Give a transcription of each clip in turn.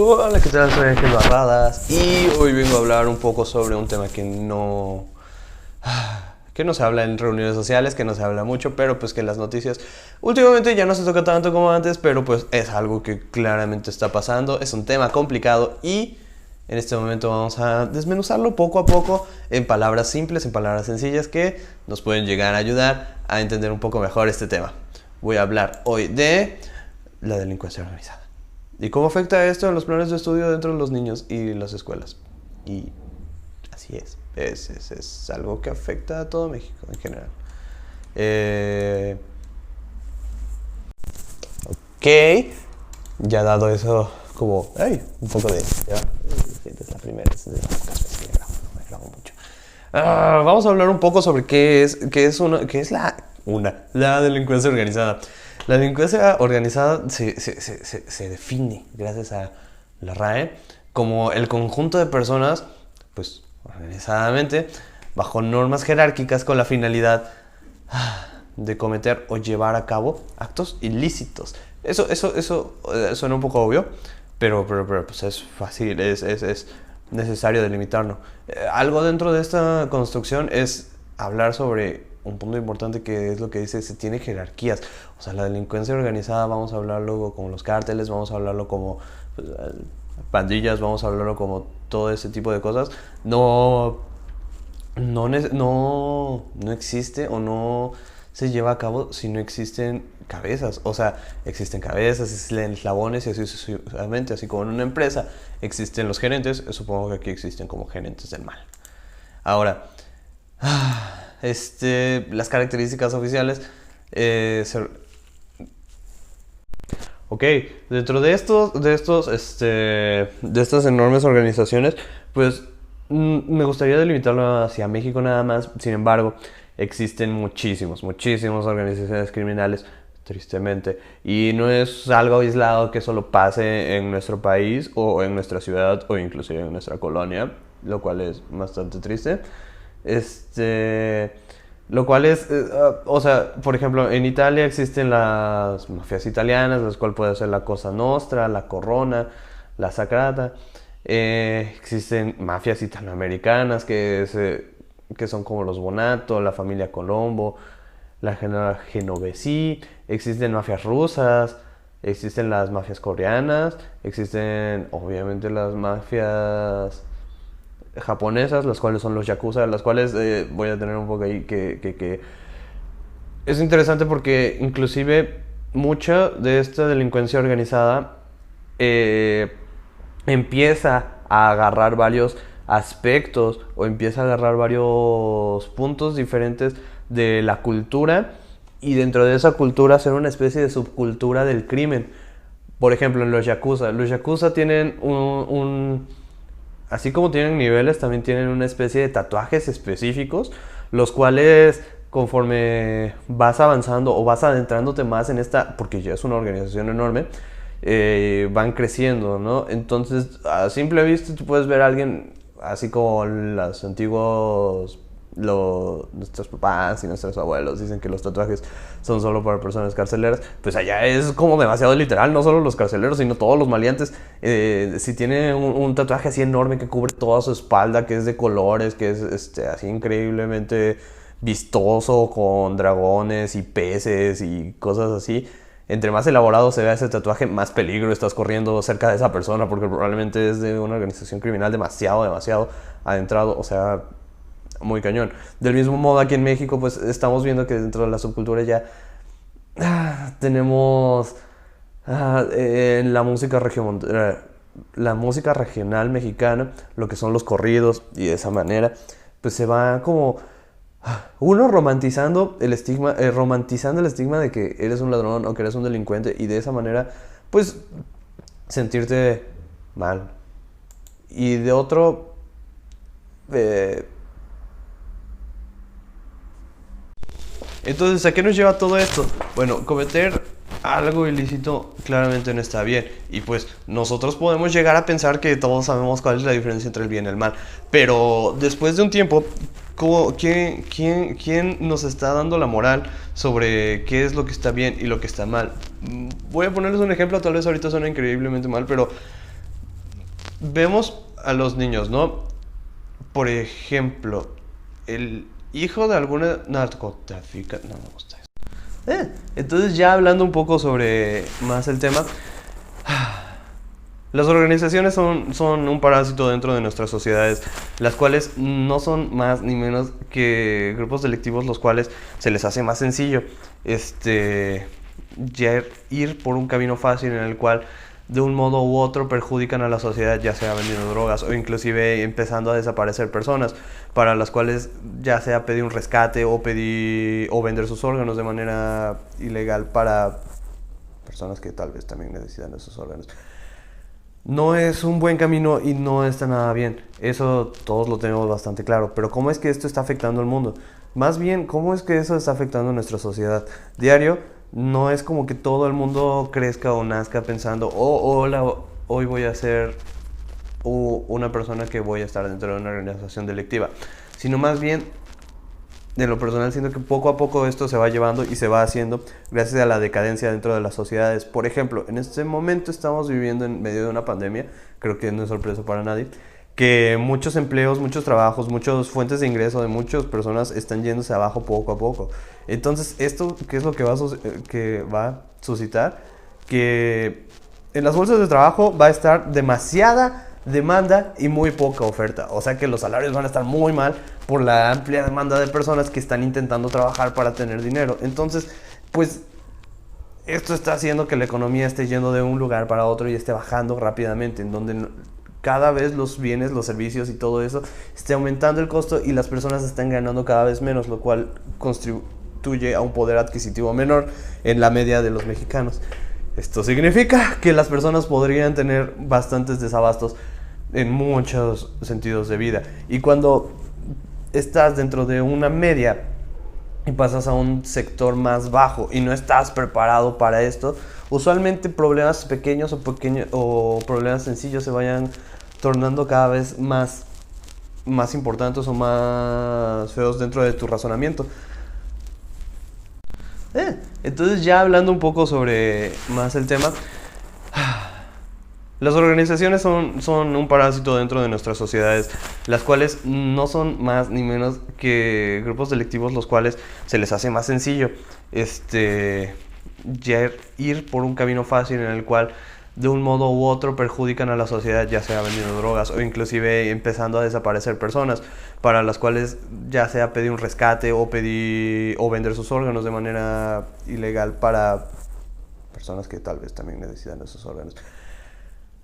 Hola, ¿qué tal? Soy Ángel Barradas y hoy vengo a hablar un poco sobre un tema que no se habla en reuniones sociales, que no se habla mucho, pero pues que en las noticias últimamente ya no se toca tanto como antes, pero pues es algo que claramente está pasando, es un tema complicado y en este momento vamos a desmenuzarlo poco a poco en palabras simples, en palabras sencillas que nos pueden llegar a ayudar a entender un poco mejor este tema. Voy a hablar hoy de la delincuencia organizada. ¿Y cómo afecta esto en los planes de estudio dentro de los niños y las escuelas? Y así es algo que afecta a todo México en general. Ok, ya dado eso como, un poco de, ya, es la primera, es de las pocas veces que me grabo mucho. Vamos a hablar un poco sobre qué es la delincuencia organizada. La delincuencia organizada se define, gracias a la RAE, como el conjunto de personas, pues organizadamente, bajo normas jerárquicas con la finalidad de cometer o llevar a cabo actos ilícitos. Eso suena un poco obvio, pero pues es fácil, es necesario delimitarlo. Algo dentro de esta construcción es hablar sobre un punto importante, que es lo que dice, se tiene jerarquías. O sea, la delincuencia organizada, vamos a hablarlo como los cárteles, vamos a hablarlo como pues, pandillas, vamos a hablarlo como todo ese tipo de cosas. No existe o no se lleva a cabo si no existen cabezas. O sea, existen cabezas, existen eslabones y así sucesivamente. Así como en una empresa existen los gerentes, supongo que aquí existen como gerentes del mal. Ahora, las características oficiales. Ok, dentro de estas enormes organizaciones, pues me gustaría delimitarlo hacia México nada más. Sin embargo, existen muchísimas organizaciones criminales, tristemente, y no es algo aislado que solo pase en nuestro país o en nuestra ciudad o inclusive en nuestra colonia, lo cual es bastante triste. Lo cual es, o sea, por ejemplo, en Italia existen las mafias italianas, las cuales puede ser la Cosa Nostra, la Corrona, la Sacrata. Existen mafias italoamericanas que son como los Bonato, la familia Colombo, la Genovesi. Existen mafias rusas, existen las mafias coreanas, existen obviamente las mafias japonesas, las cuales son los yakuza, las cuales voy a tener un poco ahí que es interesante porque inclusive mucha de esta delincuencia organizada empieza a agarrar varios aspectos o empieza a agarrar varios puntos diferentes de la cultura y dentro de esa cultura hacer una especie de subcultura del crimen. Por ejemplo, en los yakuza tienen así como tienen niveles, también tienen una especie de tatuajes específicos, los cuales conforme vas avanzando o vas adentrándote más en esta, porque ya es una organización enorme, van creciendo, ¿no? Entonces, a simple vista, tú puedes ver a alguien así como los antiguos, nuestros papás y nuestros abuelos dicen que los tatuajes son solo para personas carceleras. Pues allá es como demasiado literal, no solo los carceleros, sino todos los maleantes. Si tiene un tatuaje así enorme que cubre toda su espalda, que es de colores, que es así increíblemente vistoso, con dragones y peces y cosas así, entre más elaborado se vea ese tatuaje, más peligro estás corriendo cerca de esa persona, porque probablemente es de una organización criminal demasiado adentrado, o sea, muy cañón. Del mismo modo, aquí en México, pues estamos viendo que dentro de la subcultura ya tenemos la música regional mexicana, lo que son los corridos, y de esa manera, pues se va como uno romantizando el estigma de que eres un ladrón o que eres un delincuente, y de esa manera, pues, sentirte mal. Y de otro, entonces, ¿a qué nos lleva todo esto? Bueno, cometer algo ilícito claramente no está bien. Y pues nosotros podemos llegar a pensar que todos sabemos cuál es la diferencia entre el bien y el mal. Pero después de un tiempo, ¿quién nos está dando la moral sobre qué es lo que está bien y lo que está mal? Voy a ponerles un ejemplo, tal vez ahorita suena increíblemente mal, pero vemos a los niños, ¿no? Por ejemplo, el hijo de alguna narcotraficante. No me gusta eso. Entonces, ya hablando un poco sobre más el tema, las organizaciones son un parásito dentro de nuestras sociedades, las cuales no son más ni menos que grupos delictivos, los cuales se les hace más sencillo ya ir por un camino fácil en el cual de un modo u otro perjudican a la sociedad, ya sea vendiendo drogas o inclusive empezando a desaparecer personas para las cuales ya sea pedir un rescate o vender sus órganos de manera ilegal para personas que tal vez también necesitan esos órganos. No es un buen camino y no está nada bien. Eso todos lo tenemos bastante claro. Pero ¿cómo es que esto está afectando al mundo? Más bien, ¿cómo es que eso está afectando a nuestra sociedad? Diario, no es como que todo el mundo crezca o nazca pensando, oh, hola, hoy voy a ser una persona que voy a estar dentro de una organización delictiva. Sino más bien, de lo personal, siento que poco a poco esto se va llevando y se va haciendo gracias a la decadencia dentro de las sociedades. Por ejemplo, en este momento estamos viviendo en medio de una pandemia, creo que no es sorpresa para nadie, que muchos empleos, muchos trabajos, muchas fuentes de ingreso de muchas personas están yéndose abajo poco a poco. Entonces, ¿esto qué es lo que va a suscitar? Que en las bolsas de trabajo va a estar demasiada demanda y muy poca oferta. O sea que los salarios van a estar muy mal por la amplia demanda de personas que están intentando trabajar para tener dinero. Entonces, pues esto está haciendo que la economía esté yendo de un lugar para otro y esté bajando rápidamente, en donde cada vez los bienes, los servicios y todo eso esté aumentando el costo y las personas están ganando cada vez menos, lo cual contribuye a un poder adquisitivo menor en la media de los mexicanos. Esto significa que las personas podrían tener bastantes desabastos en muchos sentidos de vida. Y cuando estás dentro de una media y pasas a un sector más bajo y no estás preparado para esto, usualmente problemas pequeños o problemas sencillos se vayan tornando cada vez más importantes o más feos dentro de tu razonamiento. Entonces, ya hablando un poco sobre más el tema, las organizaciones son un parásito dentro de nuestras sociedades, las cuales no son más ni menos que grupos delictivos, los cuales se les hace más sencillo ya ir por un camino fácil en el cual de un modo u otro perjudican a la sociedad, ya sea vendiendo drogas o inclusive empezando a desaparecer personas para las cuales ya sea pedir un rescate o vender sus órganos de manera ilegal para personas que tal vez también necesitan esos órganos.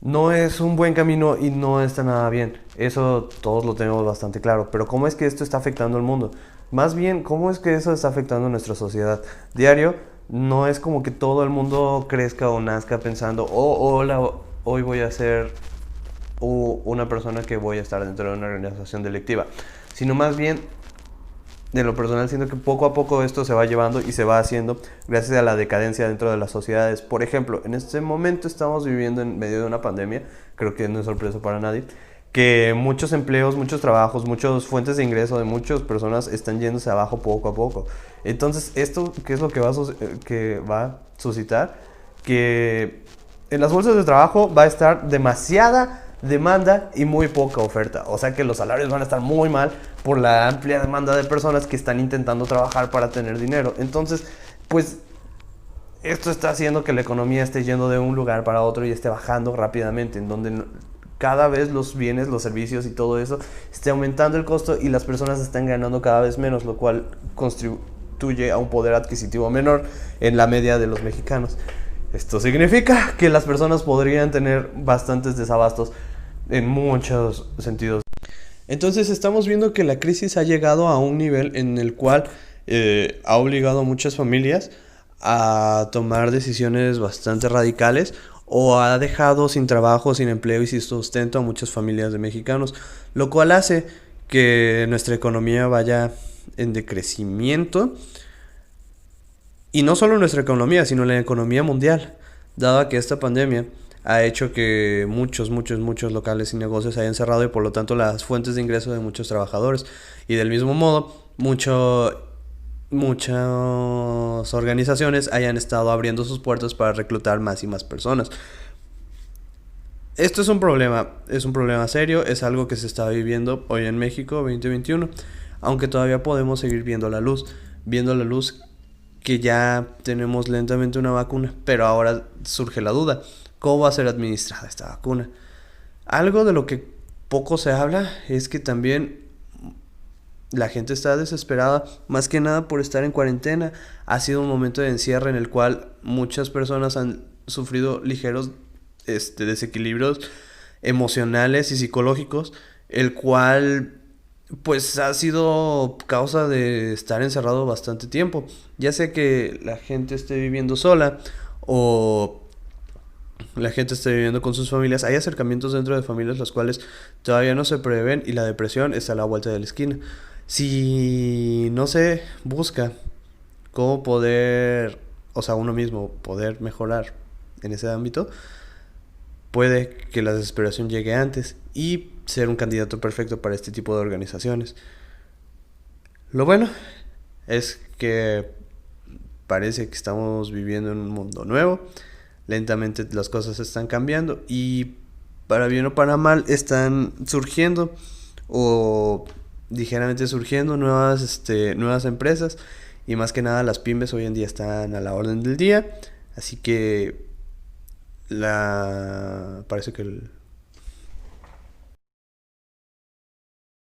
No es un buen camino y no está nada bien. Eso todos lo tenemos bastante claro. Pero ¿cómo es que esto está afectando al mundo? Más bien, ¿cómo es que eso está afectando a nuestra sociedad? Diario, no es como que todo el mundo crezca o nazca pensando, oh, hola, hoy voy a ser una persona que voy a estar dentro de una organización delictiva. Sino más bien, de lo personal, siento que poco a poco esto se va llevando y se va haciendo gracias a la decadencia dentro de las sociedades. Por ejemplo, en este momento estamos viviendo en medio de una pandemia, creo que no es sorpresa para nadie, que muchos empleos, muchos trabajos, muchas fuentes de ingreso de muchas personas están yéndose abajo poco a poco. Entonces, ¿esto qué es lo que va a suscitar? Que en las bolsas de trabajo va a estar demasiada demanda y muy poca oferta. O sea que los salarios van a estar muy mal por la amplia demanda de personas que están intentando trabajar para tener dinero. Entonces, pues esto está haciendo que la economía esté yendo de un lugar para otro y esté bajando rápidamente, en donde cada vez los bienes, los servicios y todo eso esté aumentando el costo y las personas están ganando cada vez menos, lo cual contribuye a un poder adquisitivo menor en la media de los mexicanos. Esto significa que las personas podrían tener bastantes desabastos en muchos sentidos. Entonces estamos viendo que la crisis ha llegado a un nivel en el cual ha obligado a muchas familias a tomar decisiones bastante radicales o ha dejado sin trabajo, sin empleo y sin sustento a muchas familias de mexicanos, lo cual hace que nuestra economía vaya en decrecimiento. Y no solo nuestra economía, sino la economía mundial, dado que esta pandemia ha hecho que muchos locales y negocios hayan cerrado y por lo tanto las fuentes de ingreso de muchos trabajadores. Y del mismo modo, muchas organizaciones hayan estado abriendo sus puertas para reclutar más y más personas. Esto es un problema serio, es algo que se está viviendo hoy en México 2021, aunque todavía podemos seguir viendo la luz que ya tenemos lentamente una vacuna, pero ahora surge la duda, ¿cómo va a ser administrada esta vacuna? Algo de lo que poco se habla es que también la gente está desesperada, más que nada por estar en cuarentena. Ha sido un momento de encierro en el cual muchas personas han sufrido ligeros desequilibrios emocionales y psicológicos, el cual pues ha sido causa de estar encerrado bastante tiempo. Ya sea que la gente esté viviendo sola o la gente esté viviendo con sus familias, hay acercamientos dentro de familias los cuales todavía no se prevén y la depresión está a la vuelta de la esquina. Si no se busca cómo poder, o sea, uno mismo poder mejorar en ese ámbito, puede que la desesperación llegue antes y ser un candidato perfecto para este tipo de organizaciones. Lo bueno es que parece que estamos viviendo en un mundo nuevo. Lentamente las cosas están cambiando y para bien o para mal están surgiendo o ligeramente surgiendo nuevas empresas y más que nada las pymes hoy en día están a la orden del día. Así que parece que